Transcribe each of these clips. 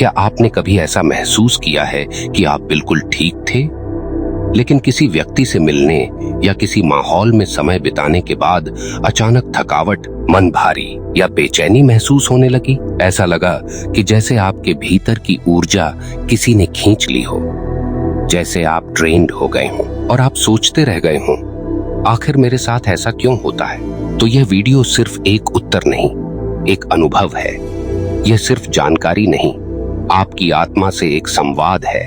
क्या आपने कभी ऐसा महसूस किया है कि आप बिल्कुल ठीक थे, लेकिन किसी व्यक्ति से मिलने या किसी माहौल में समय बिताने के बाद अचानक थकावट, मन भारी या बेचैनी महसूस होने लगी? ऐसा लगा कि जैसे आपके भीतर की ऊर्जा किसी ने खींच ली हो, जैसे आप ड्रेन्ड हो गए हों और आप सोचते रह गए हों, आखिर मेरे साथ ऐसा क्यों होता है? तो यह वीडियो सिर्फ एक उत्तर नहीं, एक अनुभव है। यह सिर्फ जानकारी नहीं, आपकी आत्मा से एक संवाद है।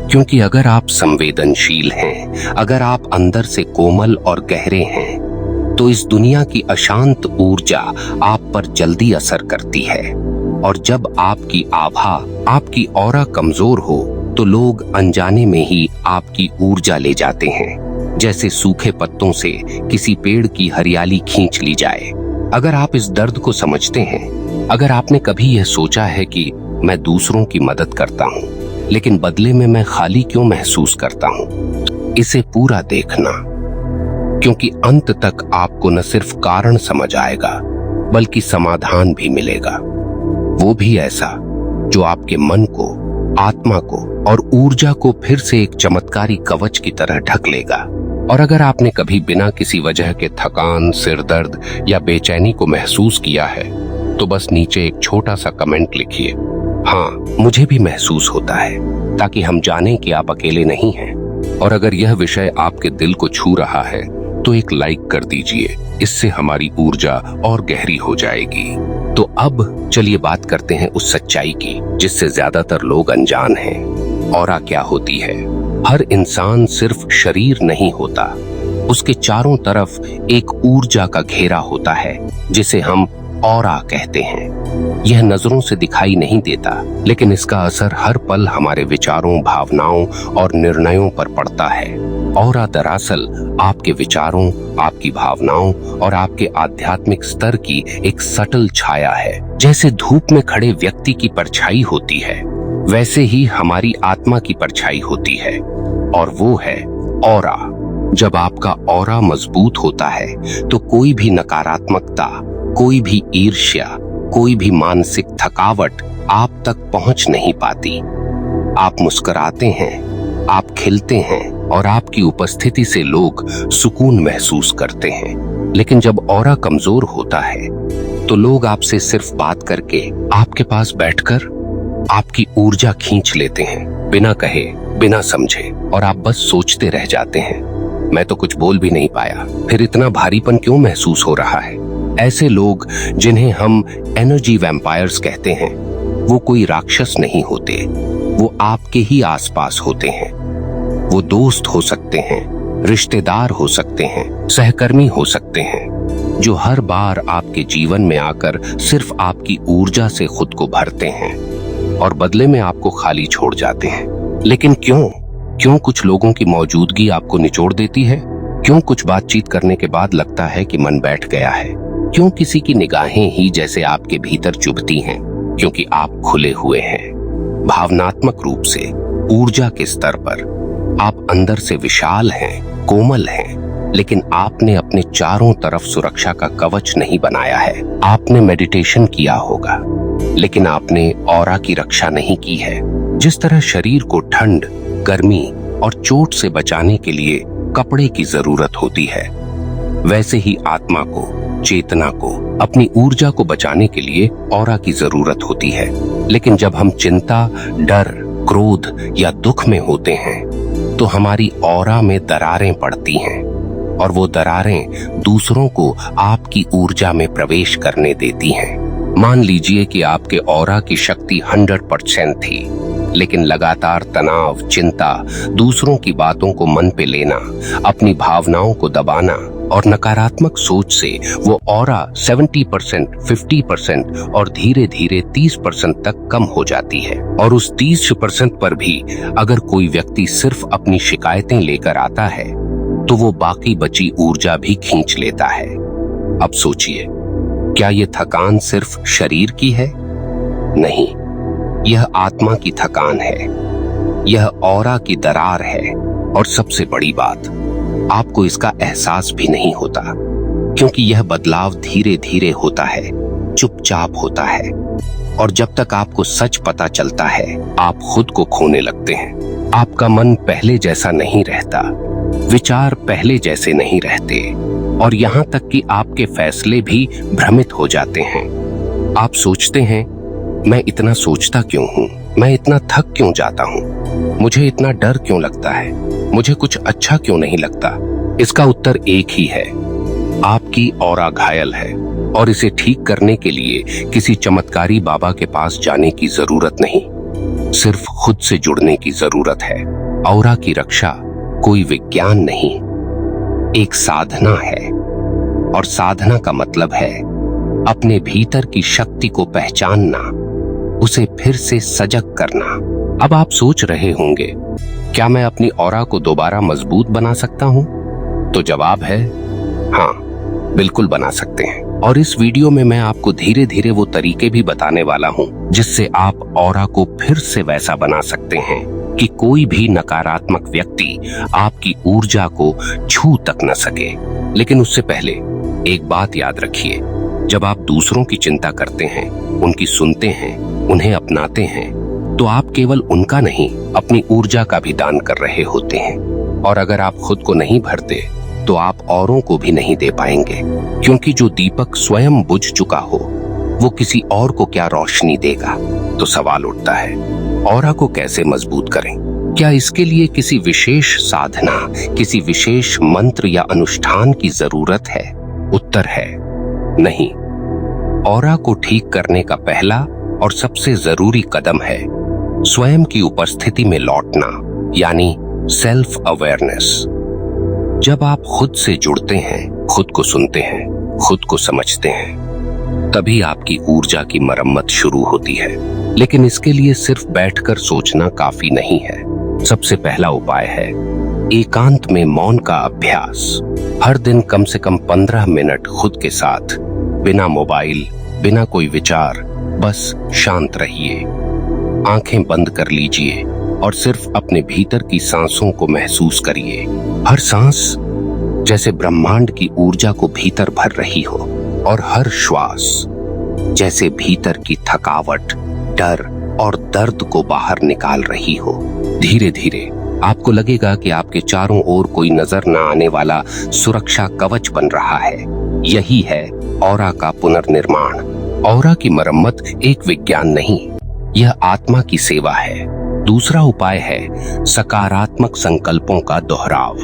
क्योंकि अगर आप संवेदनशील हैं, अगर आप अंदर से कोमल और गहरे हैं, तो इस दुनिया की अशांत ऊर्जा आप पर जल्दी असर करती है। और जब आपकी आभा, आपकी ऑरा कमजोर हो, तो लोग अनजाने में ही आपकी ऊर्जा ले जाते हैं, जैसे सूखे पत्तों से किसी पेड़ की हरियाली खींच ली जाए। अगर आप इस दर्द को समझते हैं, अगर आपने कभी यह सोचा है कि मैं दूसरों की मदद करता हूँ, लेकिन बदले में मैं खाली क्यों महसूस करता हूँ, इसे पूरा देखना, क्योंकि अंत तक आपको न सिर्फ कारण समझ आएगा, बल्कि समाधान भी मिलेगा। वो भी ऐसा जो आपके मन को, आत्मा को और ऊर्जा को फिर से एक चमत्कारी कवच की तरह ढक लेगा। और अगर आपने कभी बिना किसी वजह के थकान, सिरदर्द या बेचैनी को महसूस किया है, तो बस नीचे एक छोटा सा कमेंट लिखिए, हाँ मुझे भी महसूस होता है, ताकि हम जानें कि आप अकेले नहीं हैं। और अगर यह विषय आपके दिल को छू रहा है, तो एक लाइक कर दीजिए, इससे हमारी ऊर्जा और गहरी हो जाएगी। तो अब चलिए बात करते हैं उस सच्चाई की जिससे ज्यादातर लोग अनजान हैं। ऑरा क्या होती है? हर इंसान सिर्फ शरीर नहीं होता, उसके चारों तरफ एक ऊर्जा का घेरा होता है, जिसे हम ऑरा कहते हैं। यह नजरों से दिखाई नहीं देता, लेकिन इसका असर हर पल हमारे विचारों, भावनाओं और निर्णयों पर पड़ता है। ऑरा दरअसल आपके विचारों, आपकी भावनाओं और आपके आध्यात्मिक स्तर की एक सटल छाया है। जैसे धूप में खड़े व्यक्ति की परछाई होती है, वैसे ही हमारी आत्मा की परछाई होती है, और वो है ऑरा। जब आपका ऑरा मजबूत होता है, तो कोई भी नकारात्मकता, कोई भी ईर्ष्या, कोई भी मानसिक थकावट आप तक पहुंच नहीं पाती। आप मुस्कुराते हैं, आप खिलते हैं और आपकी उपस्थिति से लोग सुकून महसूस करते हैं। लेकिन जब ऑरा कमजोर होता है, तो लोग आपसे सिर्फ बात करके, आपके पास बैठकर आपकी ऊर्जा खींच लेते हैं, बिना कहे, बिना समझे, और आप बस सोचते रह जाते हैं, मैं तो कुछ बोल भी नहीं पाया, फिर इतना भारीपन क्यों महसूस हो रहा है। ऐसे लोग, जिन्हें हम एनर्जी वैम्पायर्स कहते हैं, वो कोई राक्षस नहीं होते, वो आपके ही आसपास होते हैं। वो दोस्त हो सकते हैं, रिश्तेदार हो सकते हैं, सहकर्मी हो सकते हैं, जो हर बार आपके जीवन में आकर सिर्फ आपकी ऊर्जा से खुद को भरते हैं और बदले में आपको खाली छोड़ जाते हैं। लेकिन क्यों कुछ लोगों की मौजूदगी आपको निचोड़ देती है? क्यों कुछ बातचीत करने के बाद लगता है कि मन बैठ गया है? क्यों किसी की निगाहें ही जैसे आपके भीतर चुभती हैं? क्योंकि आप खुले हुए हैं, भावनात्मक रूप से, ऊर्जा के स्तर पर आप अंदर से विशाल हैं, कोमल हैं, लेकिन आपने अपने चारों तरफ सुरक्षा का कवच नहीं बनाया है। आपने मेडिटेशन किया होगा, लेकिन आपने ऑरा की रक्षा नहीं की है। जिस तरह शरीर को ठंड, गर्मी और चोट से बचाने के लिए कपड़े की जरूरत होती है, वैसे ही आत्मा को, चेतना को, अपनी ऊर्जा को बचाने के लिए ऑरा की जरूरत होती है। लेकिन जब हम चिंता, डर, क्रोध या दुख में होते हैं, तो हमारी ऑरा में दरारें पड़ती हैं, और वो दरारें दूसरों को आपकी ऊर्जा में प्रवेश करने देती हैं। मान लीजिए कि आपके ऑरा की शक्ति 100% थी, लेकिन लगातार तनाव, चिंता, दूसरों की बातों को मन पे लेना, अपनी भावनाओं को दबाना और नकारात्मक सोच से वो ऑरा 70%, 50% और धीरे धीरे 30% तक कम हो जाती है। और उस 30% पर भी अगर कोई व्यक्ति सिर्फ अपनी शिकायतें लेकर आता है, तो वो बाकी बची ऊर्जा भी खींच लेता है। अब सोचिए, क्या ये थकान सिर्फ शरीर की है? नहीं, यह आत्मा की थकान है, यह ऑरा की दरार है। और सबसे बड़ी बात, आपको इसका एहसास भी नहीं होता, क्योंकि यह बदलाव धीरे धीरे होता है, चुपचाप होता है, और जब तक आपको सच पता चलता है आप खुद को खोने लगते हैं। आपका मन पहले जैसा नहीं रहता, विचार पहले जैसे नहीं रहते, और यहाँ तक कि आपके फैसले भी भ्रमित हो जाते हैं। आप सोचते हैं, मैं इतना सोचता क्यों हूँ, मैं इतना थक क्यों जाता हूँ, मुझे इतना डर क्यों लगता है, मुझे कुछ अच्छा क्यों नहीं लगता। इसका उत्तर एक ही है, आपकी ऑरा घायल है, और इसे ठीक करने के लिए किसी चमत्कारी बाबा के पास जाने की जरूरत नहीं, सिर्फ खुद से जुड़ने की जरूरत है। ऑरा की रक्षा कोई विज्ञान नहीं, एक साधना है, और साधना का मतलब है अपने भीतर की शक्ति को पहचानना, उसे फिर से सजग करना। अब आप सोच रहे होंगे, क्या मैं अपनी ऑरा को दोबारा मजबूत बना सकता हूं? तो जवाब है हाँ, बिल्कुल बना सकते हैं। और इस वीडियो में मैं आपको धीरे धीरे वो तरीके भी बताने वाला हूं जिससे आप ऑरा को फिर से वैसा बना सकते हैं कि कोई भी नकारात्मक व्यक्ति आपकी ऊर्जा को छू तक न सके। लेकिन उससे पहले एक बात याद रखिए, जब आप दूसरों की चिंता करते हैं, उनकी सुनते हैं, उन्हें अपनाते हैं, तो आप केवल उनका नहीं, अपनी ऊर्जा का भी दान कर रहे होते हैं। और अगर आप खुद को नहीं भरते तो आप औरों को भी नहीं दे पाएंगे, क्योंकि जो दीपक स्वयं बुझ चुका हो वो किसी और को क्या रोशनी देगा। तो सवाल उठता है, ऑरा को कैसे मजबूत करें? क्या इसके लिए किसी विशेष साधना, किसी विशेष मंत्र या अनुष्ठान की जरूरत है? उत्तर है नहीं। ऑरा को ठीक करने का पहला और सबसे जरूरी कदम है स्वयं की उपस्थिति में लौटना, यानी सेल्फ अवेयरनेस। जब आप खुद से जुड़ते हैं, खुद को सुनते हैं, खुद को समझते हैं, तभी आपकी ऊर्जा की मरम्मत शुरू होती है। लेकिन इसके लिए सिर्फ बैठकर सोचना काफी नहीं है। सबसे पहला उपाय है एकांत में मौन का अभ्यास। हर दिन कम से कम 15 मिनट खुद के साथ, बिना मोबाइल, बिना कोई विचार, बस शांत रहिए। आंखें बंद कर लीजिए और सिर्फ अपने भीतर की सांसों को महसूस करिए। हर सांस जैसे ब्रह्मांड की ऊर्जा को भीतर भर रही हो, और हर श्वास जैसे भीतर की थकावट, डर और दर्द को बाहर निकाल रही हो। धीरे धीरे आपको लगेगा कि आपके चारों ओर कोई नजर न आने वाला सुरक्षा कवच बन रहा है। यही है ऑरा का पुनर्निर्माण। ऑरा की मरम्मत एक विज्ञान नहीं, यह आत्मा की सेवा है। दूसरा उपाय है सकारात्मक संकल्पों का दोहराव।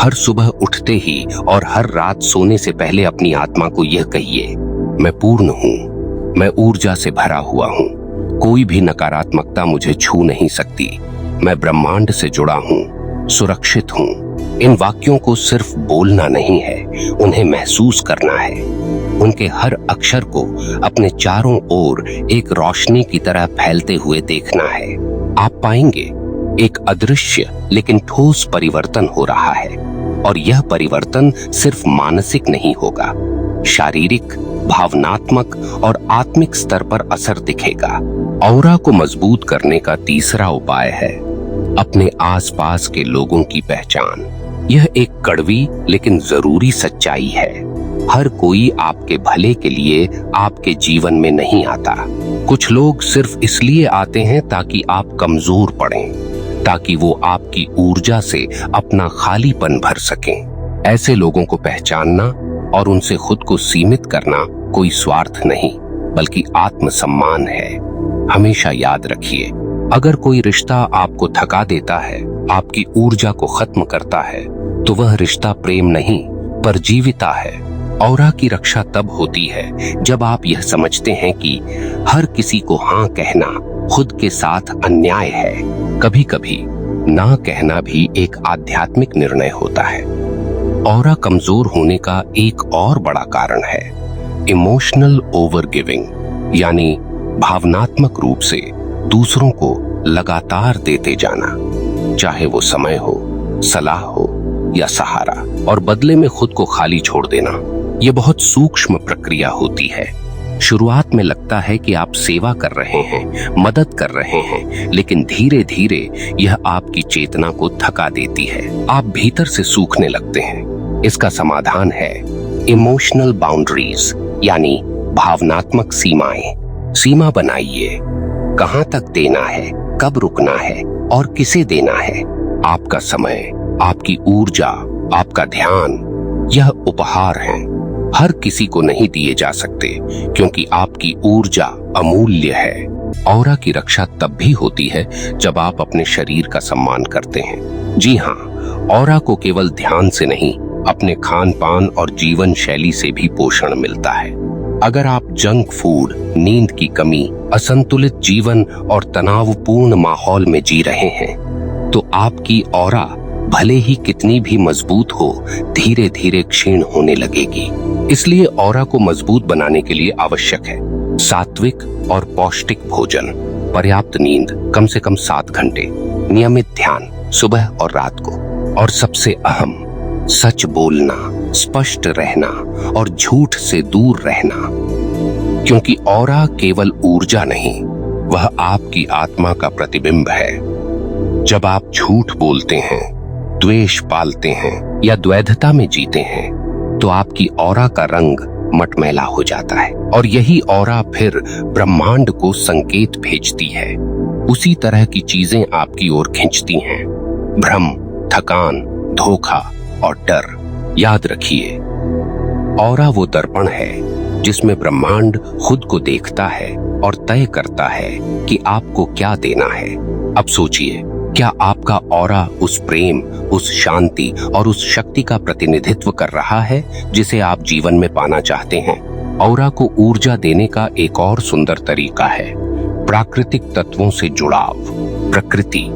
हर सुबह उठते ही और हर रात सोने से पहले अपनी आत्मा को यह कहिए, मैं पूर्ण हूँ, मैं ऊर्जा से भरा हुआ हूँ, कोई भी नकारात्मकता मुझे छू नहीं सकती, मैं ब्रह्मांड से जुड़ा हूँ, सुरक्षित हूँ। इन वाक्यों को सिर्फ बोलना नहीं है, उन्हें महसूस करना है। उनके हर अक्षर को अपने चारों ओर एक रोशनी की तरह फैलते हुए देखना है। आप पाएंगे एक अदृश्य लेकिन ठोस परिवर्तन हो रहा है, और यह परिवर्तन सिर्फ मानसिक नहीं होगा, शारीरिक, भावनात्मक और आत्मिक स्तर पर असर दिखेगा। ऑरा को मजबूत करने का तीसरा उपाय है अपने आसपास के लोगों की पहचान। यह एक कड़वी लेकिन जरूरी सच्चाई है। हर कोई आपके भले के लिए आपके जीवन में नहीं आता। कुछ लोग सिर्फ इसलिए आते हैं ताकि आप कमजोर पड़ें, ताकि वो आपकी ऊर्जा से अपना खालीपन भर सकें। ऐसे लोगों को पहचानना और उनसे खुद को सीमित करना कोई स्वार्थ नहीं, बल्कि आत्मसम्मान है। हमेशा याद रखिए, अगर कोई रिश्ता आपको थका देता है, आपकी ऊर्जा को खत्म करता है, तो वह रिश्ता प्रेम नहीं, परजीविता है। ऑरा की रक्षा तब होती है जब आप यह समझते हैं कि हर किसी को हाँ कहना खुद के साथ अन्याय है। कभी कभी ना कहना भी एक आध्यात्मिक निर्णय होता है। ऑरा कमजोर होने का एक और बड़ा कारण है इमोशनल ओवर गिविंग, यानी भावनात्मक रूप से दूसरों को लगातार देते जाना, चाहे वो समय हो, सलाह हो या सहारा, और बदले में खुद को खाली छोड़ देना। ये बहुत सूक्ष्म प्रक्रिया होती है। शुरुआत में लगता है कि आप सेवा कर रहे हैं, मदद कर रहे हैं, लेकिन धीरे धीरे यह आपकी चेतना को थका देती है। आप भीतर से सूखने लगते हैं। इसका समाधान है इमोशनल बाउंड्रीज, यानी भावनात्मक सीमाएं। सीमा बनाइए, कहां तक देना है, कब रुकना है और किसे देना है। आपका समय, आपकी ऊर्जा, आपका ध्यान, यह उपहार हैं, हर किसी को नहीं दिए जा सकते, क्योंकि आपकी ऊर्जा अमूल्य है। ऑरा की रक्षा तब भी होती है जब आप अपने शरीर का सम्मान करते हैं। जी हाँ, ऑरा को केवल ध्यान से नहीं, अपने खान पान और जीवन शैली से भी पोषण मिलता है। अगर आप जंक फूड, नींद की कमी, असंतुलित जीवन और तनावपूर्ण माहौल में जी रहे हैं, तो आपकी ऑरा भले ही कितनी भी मजबूत हो, धीरे धीरे क्षीण होने लगेगी। इसलिए ऑरा को मजबूत बनाने के लिए आवश्यक है सात्विक और पौष्टिक भोजन, पर्याप्त नींद कम से कम 7 घंटे, नियमित ध्यान सुबह और रात को, और सबसे अहम, सच बोलना, स्पष्ट रहना और झूठ से दूर रहना। क्योंकि ऑरा केवल ऊर्जा नहीं, वह आपकी आत्मा का प्रतिबिंब है। जब आप झूठ बोलते हैं, द्वेष पालते हैं या द्वैधता में जीते हैं, तो आपकी ऑरा का रंग मटमैला हो जाता है, और यही ऑरा फिर ब्रह्मांड को संकेत भेजती है। उसी तरह की चीजें आपकी ओर खींचती हैं, भ्रम, थकान, धोखा और डर। याद रखिए, ऑरा वो दर्पण है जिसमें ब्रह्मांड खुद को देखता है और तय करता है कि आपको क्या देना है। अब सोचिए, क्या आपका ऑरा उस प्रेम, उस शांति और उस शक्ति का प्रतिनिधित्व कर रहा है जिसे आप जीवन में पाना चाहते हैं? ऑरा को ऊर्जा देने का एक और सुंदर तरीका है प्राकृतिक तत्वों से जुड़ाव। प्रकृति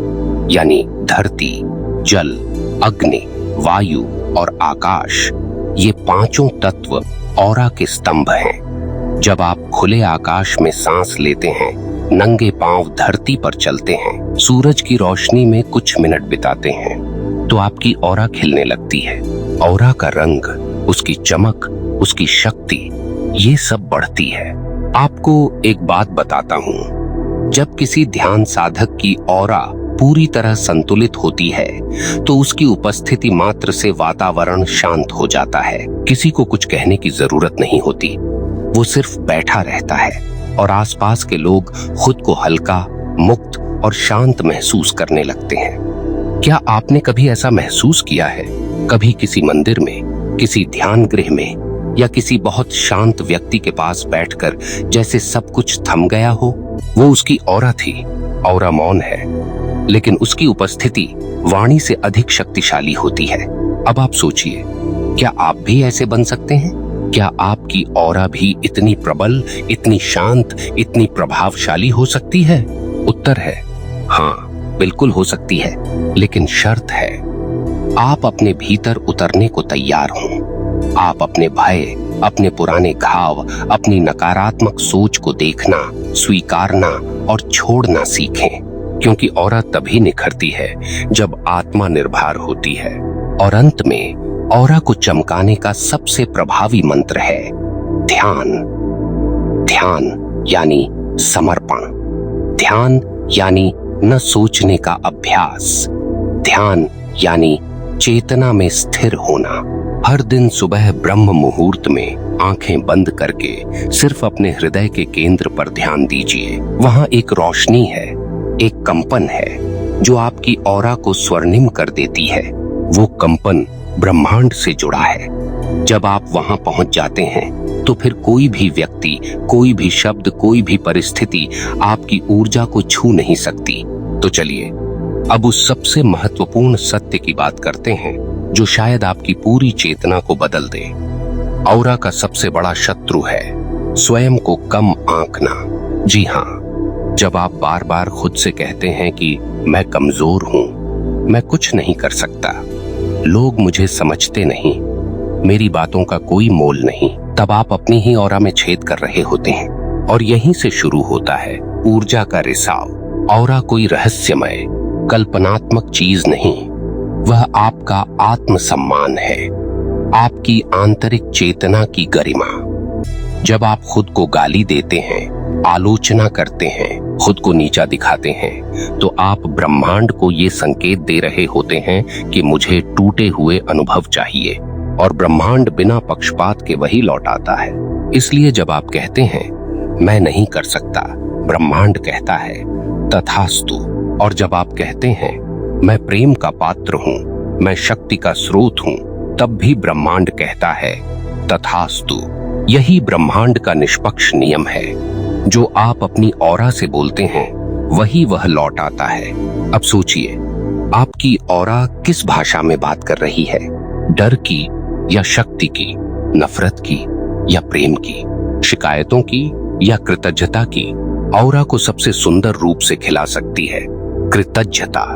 यानी धरती, जल, अग्नि, वायु और आकाश, ये पांचों तत्व ऑरा के स्तंभ हैं। जब आप खुले आकाश में सांस लेते हैं, नंगे पांव धरती पर चलते हैं, सूरज की रोशनी में कुछ मिनट बिताते हैं, तो आपकी ऑरा खिलने लगती है। ऑरा का रंग, उसकी चमक, उसकी शक्ति, ये सब बढ़ती है। आपको एक बात बताता हूँ, जब किसी ध्यान साधक की ऑरा पूरी तरह संतुलित होती है, तो उसकी उपस्थिति मात्र से वातावरण शांत हो जाता है। किसी को कुछ कहने की जरूरत नहीं होती, वो सिर्फ बैठा रहता है और आसपास के लोग खुद को हल्का, मुक्त और शांत महसूस करने लगते हैं। क्या आपने कभी ऐसा महसूस किया है? कभी किसी मंदिर में, किसी ध्यान गृह में या किसी बहुत शांत व्यक्ति के पास बैठकर जैसे सब कुछ थम गया हो? वो उसकी ऑरा थी। ऑरा मौन है, लेकिन उसकी उपस्थिति वाणी से अधिक शक्तिशाली होती है। अब आप सोचिए, क्या आप भी ऐसे बन सकते हैं? क्या आपकी ऑरा भी इतनी प्रबल, इतनी शांत, इतनी प्रभावशाली हो सकती है? उत्तर है हाँ, बिल्कुल हो सकती है, लेकिन शर्त है आप अपने भीतर उतरने को तैयार हों। आप अपने भय, अपने पुराने घाव, अपनी नकारात्मक सोच को देखना, स्वीकारना और छोड़ना सीखें, क्योंकि ऑरा तभी निखरती है जब आत्मा निर्भर होती है। और अंत में ऑरा को चमकाने का सबसे प्रभावी मंत्र है ध्यान। ध्यान यानी समर्पण, ध्यान यानी न सोचने का अभ्यास, ध्यान यानी चेतना में स्थिर होना। हर दिन सुबह ब्रह्म मुहूर्त में आंखें बंद करके सिर्फ अपने हृदय के केंद्र पर ध्यान दीजिए। वहां एक रोशनी है, एक कंपन है जो आपकी ऑरा को स्वर्णिम कर देती है। वो कंपन ब्रह्मांड से जुड़ा है। जब आप वहां पहुंच जाते हैं, तो फिर कोई भी व्यक्ति, कोई भी शब्द, कोई भी परिस्थिति आपकी ऊर्जा को छू नहीं सकती। तो चलिए अब उस सबसे महत्वपूर्ण सत्य की बात करते हैं जो शायद आपकी पूरी चेतना को बदल दे। ऑरा का सबसे बड़ा शत्रु है स्वयं को कम आंकना। जी हाँ, जब आप बार बार खुद से कहते हैं कि मैं कमजोर हूं, मैं कुछ नहीं कर सकता, लोग मुझे समझते नहीं, मेरी बातों का कोई मोल नहीं, तब आप अपनी ही ऑरा में छेद कर रहे होते हैं। और यहीं से शुरू होता है ऊर्जा का रिसाव। ऑरा कोई रहस्यमय, कल्पनात्मक चीज नहीं, वह आपका आत्मसम्मान है, आपकी आंतरिक चेतना की गरिमा। जब आप खुद को गाली देते हैं, आलोचना करते हैं, खुद को नीचा दिखाते हैं, तो आप ब्रह्मांड को ये संकेत दे रहे होते हैं कि मुझे टूटे हुए अनुभव चाहिए, और ब्रह्मांड बिना पक्षपात के वही लौटाता है। इसलिए जब आप कहते हैं मैं नहीं कर सकता, ब्रह्मांड कहता है तथास्तु। और जब आप कहते हैं मैं प्रेम का पात्र हूं, मैं शक्ति का स्रोत हूं, तब भी ब्रह्मांड कहता है तथास्तु। यही ब्रह्मांड का निष्पक्ष नियम है। जो आप अपनी ऑरा से बोलते हैं वही वह लौट आता है। अब सोचिए, आपकी ऑरा किस भाषा में बात कर रही है? डर की या शक्ति की, नफरत की या प्रेम की, शिकायतों की या कृतज्ञता की? ऑरा को सबसे सुंदर रूप से खिला सकती है कृतज्ञता।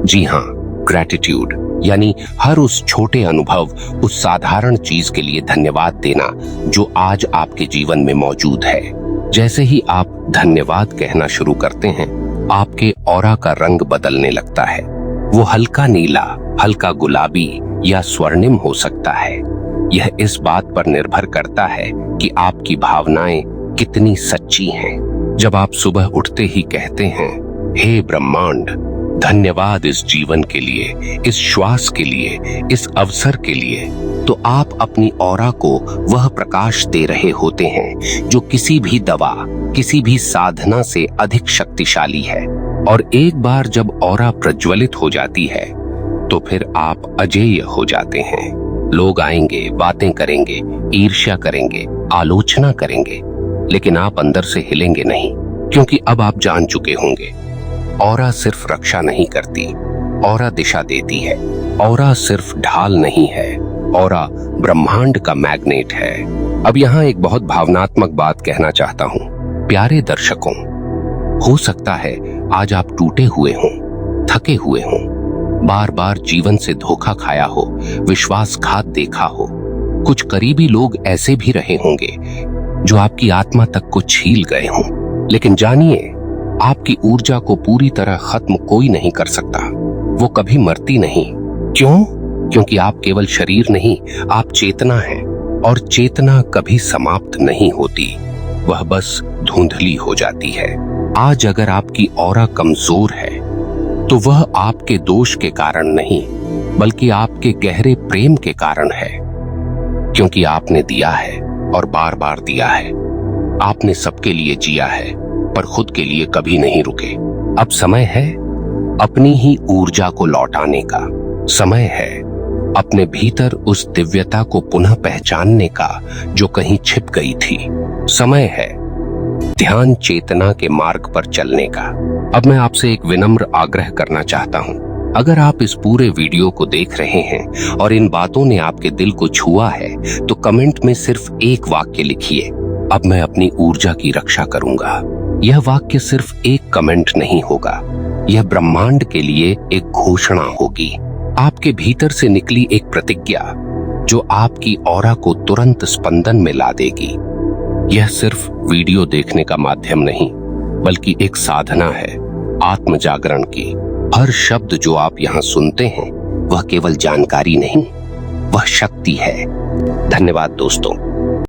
जी हाँ, ग्रैटिट्यूड, यानी हर उस छोटे अनुभव, उस साधारण चीज के लिए धन्यवाद देना जो आज आपके जीवन में मौजूद है। जैसे ही आप धन्यवाद कहना शुरू करते हैं, आपके ऑरा का रंग बदलने लगता है। वो हल्का नीला, हल्का गुलाबी या स्वर्णिम हो सकता है। यह इस बात पर निर्भर करता है कि आपकी भावनाएं कितनी सच्ची हैं। जब आप सुबह उठते ही कहते हैं हे ब्रह्मांड, धन्यवाद इस जीवन के लिए, इस श्वास के लिए, इस अवसर के लिए, तो आप अपनी ऑरा को वह प्रकाश दे रहे होते हैं जो किसी भी दवा, किसी भी साधना से अधिक शक्तिशाली है। और एक बार जब ऑरा प्रज्वलित हो जाती है तो फिर आप अजेय हो जाते हैं। लोग आएंगे, बातें करेंगे, ईर्ष्या करेंगे, आलोचना करेंगे, लेकिन आप अंदर से हिलेंगे नहीं, क्योंकि अब आप जान चुके होंगे ऑरा सिर्फ रक्षा नहीं करती, ऑरा दिशा देती है। ऑरा सिर्फ ढाल नहीं है, ऑरा ब्रह्मांड का मैग्नेट है। अब यहाँ एक बहुत भावनात्मक बात कहना चाहता हूँ। प्यारे दर्शकों, हो सकता है आज आप टूटे हुए हों, थके हुए हों, बार बार जीवन से धोखा खाया हो, विश्वासघात देखा हो। कुछ करीबी लोग ऐसे भी रहे होंगे जो आपकी आत्मा तक को छील गए हों। लेकिन जानिए, आपकी ऊर्जा को पूरी तरह खत्म कोई नहीं कर सकता। वो कभी मरती नहीं। क्यों? क्योंकि आप केवल शरीर नहीं, आप चेतना हैं, और चेतना कभी समाप्त नहीं होती, वह बस धुंधली हो जाती है। आज अगर आपकी ऑरा कमजोर है तो वह आपके दोष के कारण नहीं, बल्कि आपके गहरे प्रेम के कारण है। क्योंकि आपने दिया है और बार बार दिया है। आपने सबके लिए जिया है, पर खुद के लिए कभी नहीं रुके। अब समय है अपनी ही ऊर्जा को लौटाने का। समय है अपने भीतर उस दिव्यता को पुनः पहचानने का जो कहीं छिप गई थी। समय है ध्यान चेतना के मार्ग पर चलने का। अब मैं आपसे एक विनम्र आग्रह करना चाहता हूँ। अगर आप इस पूरे वीडियो को देख रहे हैं और इन बातों ने आपके दिल को छुआ है, तो कमेंट में सिर्फ एक वाक्य लिखिए, अब मैं अपनी ऊर्जा की रक्षा करूंगा। यह वाक्य सिर्फ एक कमेंट नहीं होगा, यह ब्रह्मांड के लिए एक घोषणा होगी, आपके भीतर से निकली एक प्रतिज्ञा जो आपकी ऑरा को तुरंत स्पंदन में ला देगी। यह सिर्फ वीडियो देखने का माध्यम नहीं, बल्कि एक साधना है आत्म जागरण की। हर शब्द जो आप यहाँ सुनते हैं वह केवल जानकारी नहीं, वह शक्ति है। धन्यवाद दोस्तों।